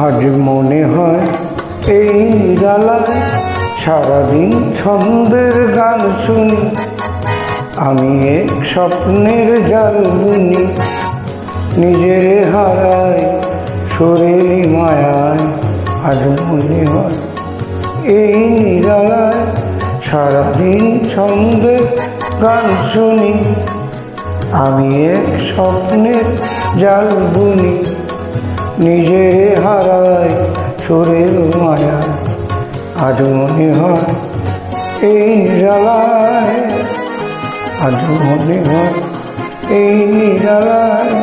আজ মনে হয় এই নিরালায় সারাদিন ছন্দের গান শুনি, আমি এক স্বপ্নের জাল বুনি, নিজের হারাই সুরের মায়ায়। আজ মনে হয় এই নিরালায় সারাদিন ছন্দের গান শুনি, আমি এক স্বপ্নের জাল বুনি, নিজের হারাই সুরের মায়ায়। আজ মনে হয় এই নিরালায়, আজ মনে হয় এই নিরালায়।